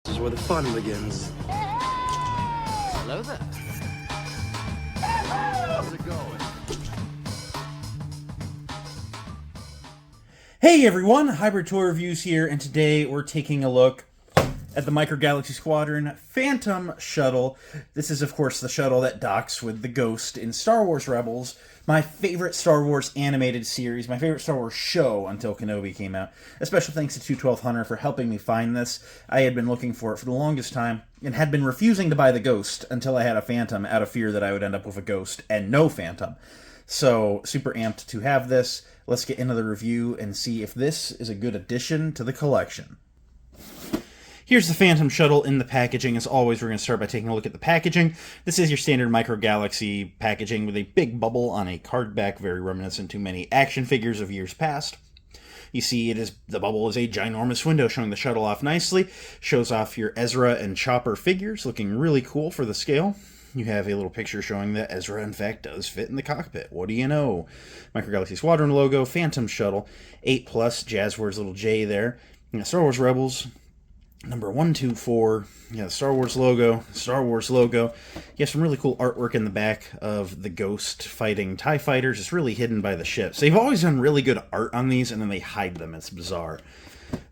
This is where the fun begins. Hello there. How's it going? Hey everyone, Hybrid Tour Reviews here, and today we're taking a look at the Micro Galaxy Squadron Phantom Shuttle. This is, of course, the shuttle that docks with the Ghost in Star Wars Rebels, my favorite Star Wars animated series, my favorite Star Wars show until Kenobi came out. A special thanks to 212 Hunter for helping me find this. I had been looking for it for the longest time, and had been refusing to buy the Ghost until I had a Phantom out of fear that I would end up with a Ghost and no Phantom. So, super amped to have this. Let's get into the review and see if this is a good addition to the collection. Here's the Phantom Shuttle in the packaging. As always, we're going to start by taking a look at the packaging. This is your standard Micro Galaxy packaging with a big bubble on a card back, very reminiscent to many action figures of years past. You see the bubble is a ginormous window showing the shuttle off nicely. Shows off your Ezra and Chopper figures, looking really cool for the scale. You have a little picture showing that Ezra, in fact, does fit in the cockpit. What do you know? Micro Galaxy Squadron logo, Phantom Shuttle, 8+, Jazzware's little J there. You got Star Wars Rebels, number 124. You got the Star Wars logo, Star Wars logo. You have some really cool artwork in the back of the Ghost fighting TIE fighters. It's really hidden by the ships. They've always done really good art on these, and then they hide them. It's bizarre.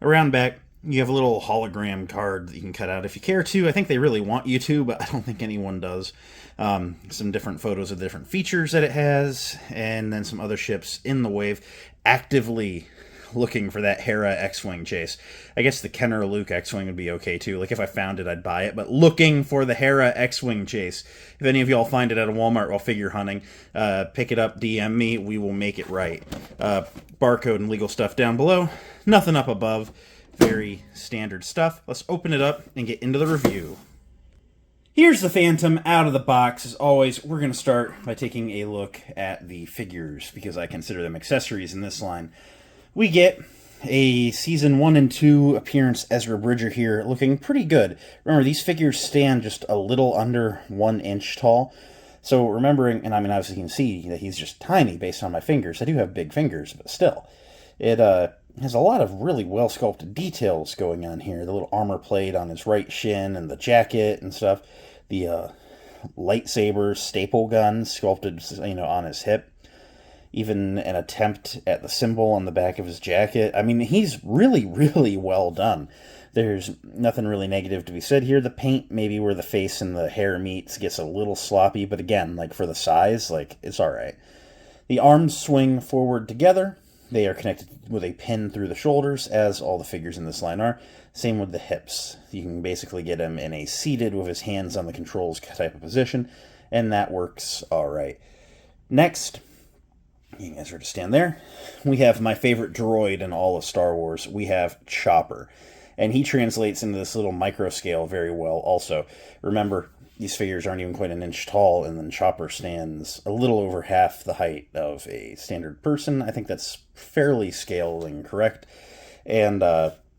Around back, you have a little hologram card that you can cut out if you care to. I think they really want you to, but I don't think anyone does. Some different photos of the different features that it has, and then some other ships in the wave actively looking for that Hera X-Wing chase. I guess the Kenner Luke X-Wing would be okay too. Like if I found it, I'd buy it, but looking for the Hera X-Wing chase. If any of y'all find it at a Walmart while figure hunting, pick it up, DM me, we will make it right. Barcode and legal stuff down below. Nothing up above. Very standard stuff. Let's open it up and get into the review. Here's the Phantom out of the box. As always, we're going to start by taking a look at the figures, because I consider them accessories in this line. We get a Season 1 and 2 appearance Ezra Bridger here, looking pretty good. Remember, these figures stand just a little under 1 inch tall. So remembering, and I mean, obviously you can see that he's just tiny based on my fingers. I do have big fingers, but still. It has a lot of really well-sculpted details going on here. The little armor plate on his right shin and the jacket and stuff. The lightsaber staple gun sculpted, on his hip. Even an attempt at the symbol on the back of his jacket. I mean, he's really, really well done. There's nothing really negative to be said here. The paint, maybe where the face and the hair meets, gets a little sloppy, but again, like for the size, it's alright. The arms swing forward together. They are connected with a pin through the shoulders, as all the figures in this line are. Same with the hips. You can basically get him in a seated with his hands on the controls type of position, and that works alright. Next, you guys are to stand there. We have my favorite droid in all of Star Wars. We have Chopper. And he translates into this little micro scale very well also. Remember, these figures aren't even quite an inch tall, and then Chopper stands a little over half the height of a standard person. I think that's fairly scaling correct. And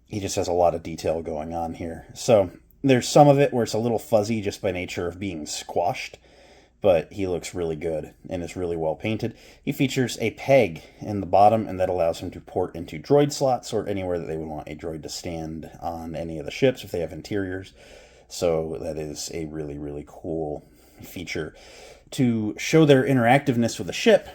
he just has a lot of detail going on here. So there's some of it where it's a little fuzzy just by nature of being squashed, but he looks really good and is really well painted. He features a peg in the bottom, and that allows him to port into droid slots or anywhere that they would want a droid to stand on any of the ships if they have interiors. So that is a really, really cool feature. To show their interactiveness with the ship,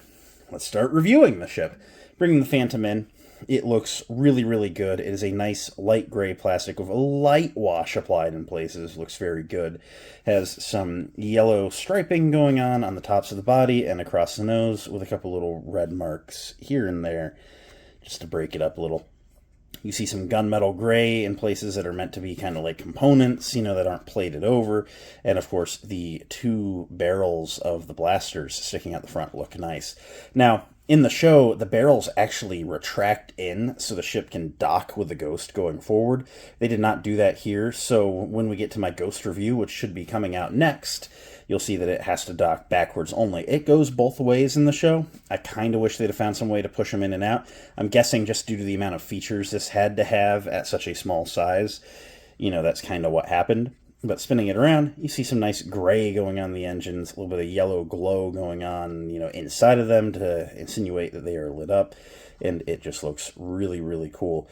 let's start reviewing the ship. Bringing the Phantom in, it looks really, really good. It is a nice light gray plastic with a light wash applied in places. Looks very good. Has some yellow striping going on the tops of the body and across the nose, with a couple little red marks here and there, just to break it up a little. You see some gunmetal gray in places that are meant to be kind of like components, that aren't plated over. And of course, the 2 barrels of the blasters sticking out the front look nice. Now, in the show, the barrels actually retract in so the ship can dock with the Ghost going forward. They did not do that here, so when we get to my Ghost review, which should be coming out next, you'll see that it has to dock backwards only. It goes both ways in the show. I kind of wish they'd have found some way to push them in and out. I'm guessing just due to the amount of features this had to have at such a small size, that's kind of what happened. But spinning it around, you see some nice gray going on the engines, a little bit of yellow glow going on, inside of them to insinuate that they are lit up, and it just looks really, really cool.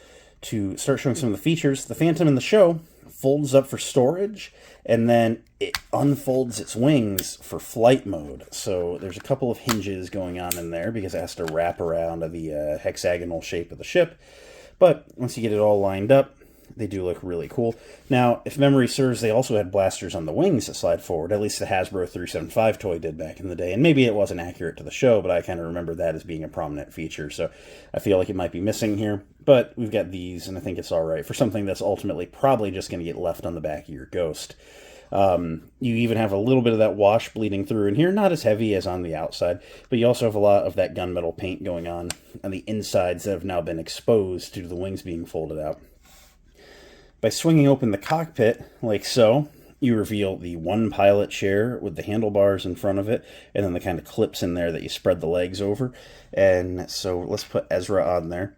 to start showing some of the features, the Phantom in the show folds up for storage, and then it unfolds its wings for flight mode. So there's a couple of hinges going on in there because it has to wrap around the hexagonal shape of the ship. But once you get it all lined up, they do look really cool. Now, if memory serves, they also had blasters on the wings that slide forward. At least the Hasbro 375 toy did back in the day. And maybe it wasn't accurate to the show, but I kind of remember that as being a prominent feature. So I feel like it might be missing here. But we've got these, and I think it's all right for something that's ultimately probably just going to get left on the back of your Ghost. You even have a little bit of that wash bleeding through in here, not as heavy as on the outside, but you also have a lot of that gunmetal paint going on the insides that have now been exposed due to the wings being folded out. By swinging open the cockpit, like so, you reveal the one pilot chair with the handlebars in front of it, and then the kind of clips in there that you spread the legs over. And so let's put Ezra on there.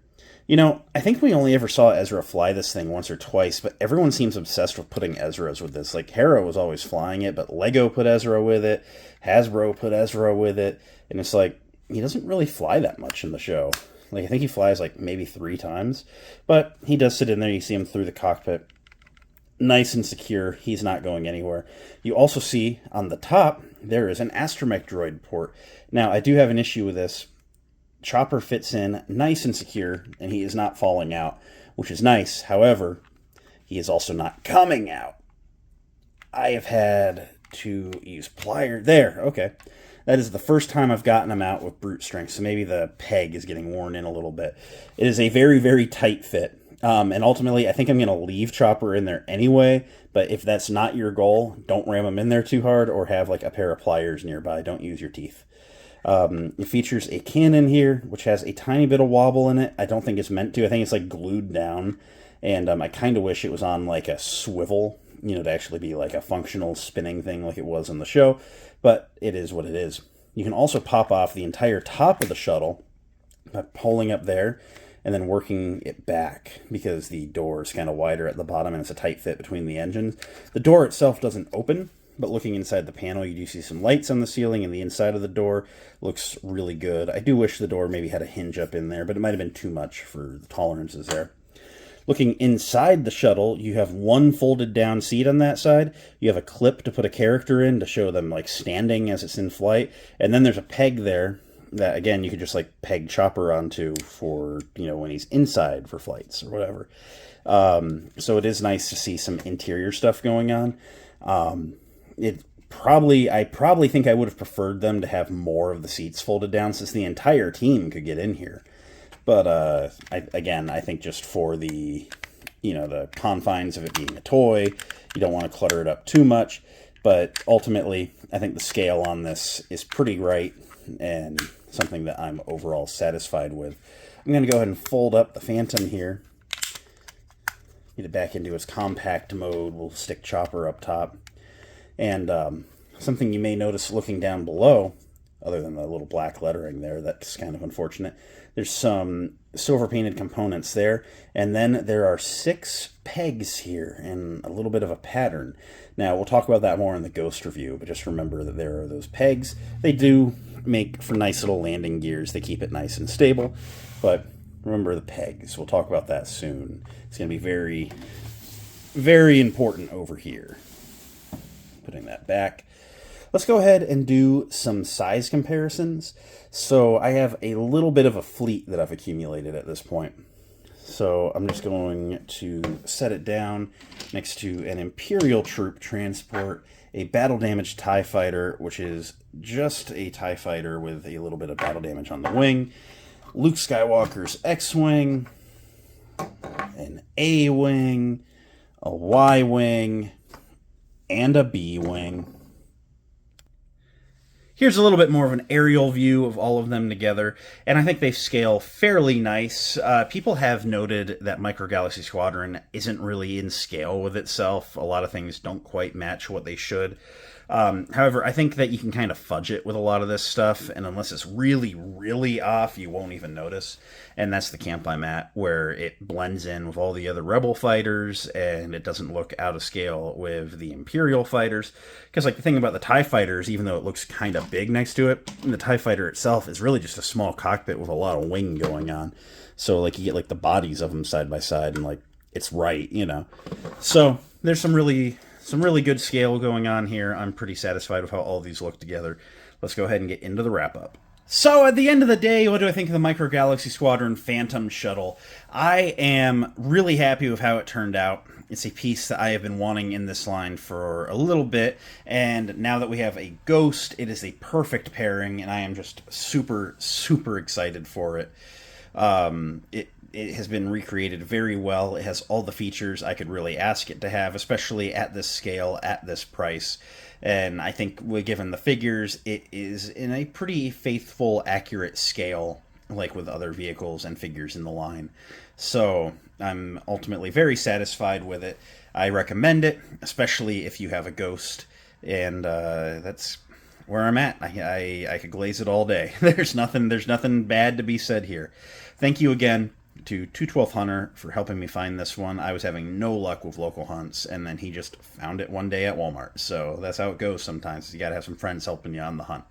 You know, I think we only ever saw Ezra fly this thing once or twice, but everyone seems obsessed with putting Ezras with this. Like, Hera was always flying it, but Lego put Ezra with it, Hasbro put Ezra with it, and it's like, he doesn't really fly that much in the show. Like, I think he flies like maybe 3 times, but he does sit in there. You see him through the cockpit. Nice and secure. He's not going anywhere. You also see on the top, there is an astromech droid port. Now, I do have an issue with this. Chopper fits in nice and secure, and he is not falling out, which is nice. However, he is also not coming out. I have had to use pliers. There, okay. That is the first time I've gotten him out with brute strength, so maybe the peg is getting worn in a little bit. It is a very, very tight fit, and ultimately I think I'm going to leave Chopper in there anyway, but if that's not your goal, don't ram him in there too hard or have like a pair of pliers nearby. Don't use your teeth. It features a cannon here, which has a tiny bit of wobble in it. I don't think it's meant to. I think it's like glued down, and I kind of wish it was on like a swivel, you know, to actually be like a functional spinning thing like it was in the show, but it is what it is. You can also pop off the entire top of the shuttle by pulling up there and then working it back because the door is kind of wider at the bottom and it's a tight fit between the engines. The door itself doesn't open, but looking inside the panel, you do see some lights on the ceiling, and the inside of the door looks really good. I do wish the door maybe had a hinge up in there, but it might have been too much for the tolerances there. Looking inside the shuttle, you have one folded down seat on that side. You have a clip to put a character in to show them like standing as it's in flight. And then there's a peg there that, again, you could just like peg Chopper onto for, you know, when he's inside for flights or whatever. So it is nice to see some interior stuff going on. I probably think I would have preferred them to have more of the seats folded down since the entire team could get in here. But, I think just for the, you know, the confines of it being a toy, you don't want to clutter it up too much. But ultimately, I think the scale on this is pretty right and something that I'm overall satisfied with. I'm going to go ahead and fold up the Phantom here. Get it back into its compact mode. We'll stick Chopper up top. And something you may notice looking down below, other than the little black lettering there, that's kind of unfortunate. There's some silver painted components there, and then there are 6 pegs here and a little bit of a pattern. Now, we'll talk about that more in the Ghost review, but just remember that there are those pegs. They do make for nice little landing gears. They keep it nice and stable, but remember the pegs. We'll talk about that soon. It's going to be very, very important over here. Putting that back. Let's go ahead and do some size comparisons. So I have a little bit of a fleet that I've accumulated at this point. So I'm just going to set it down next to an Imperial troop transport, a battle-damaged TIE fighter, which is just a TIE fighter with a little bit of battle damage on the wing, Luke Skywalker's X-Wing, an A-Wing, a Y-Wing, and a B-Wing. Here's a little bit more of an aerial view of all of them together, and I think they scale fairly nice. People have noted that Micro Galaxy Squadron isn't really in scale with itself. A lot of things don't quite match what they should. However, I think that you can kind of fudge it with a lot of this stuff, and unless it's really, really off, you won't even notice. And that's the camp I'm at, where it blends in with all the other Rebel fighters, and it doesn't look out of scale with the Imperial fighters. Because, like, the thing about the TIE fighters, even though it looks kind of big next to it, the TIE fighter itself is really just a small cockpit with a lot of wing going on. So, like, you get, like, the bodies of them side by side, and, like, it's right, you know. So, there's some really good scale going on here. I'm pretty satisfied with how all these look together. Let's go ahead and get into the wrap-up. So, at the end of the day, what do I think of the Micro Galaxy Squadron Phantom Shuttle? I am really happy with how it turned out. It's a piece that I have been wanting in this line for a little bit, and now that we have a Ghost, it is a perfect pairing, and I am just super, super excited for it. It has been recreated very well. It has all the features I could really ask it to have, especially at this scale, at this price. And I think, given the figures, it is in a pretty faithful, accurate scale, like with other vehicles and figures in the line. So I'm ultimately very satisfied with it. I recommend it, especially if you have a Ghost. And that's where I'm at. I could glaze it all day. There's nothing bad to be said here. Thank you again to 212 Hunter for helping me find this one. I was having no luck with local hunts, and then he just found it one day at Walmart. So that's how it goes sometimes. You gotta have some friends helping you on the hunt.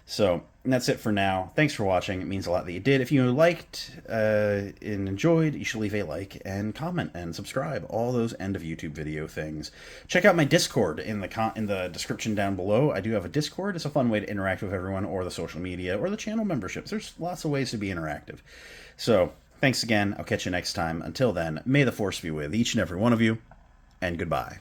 So that's it for now. Thanks for watching. It means a lot that you did. If you liked and enjoyed, you should leave a like and comment and subscribe. All those end of YouTube video things. Check out my Discord in the description down below. I do have a Discord. It's a fun way to interact with everyone, or the social media, or the channel memberships. There's lots of ways to be interactive. So thanks again. I'll catch you next time. Until then, may the Force be with each and every one of you, and goodbye.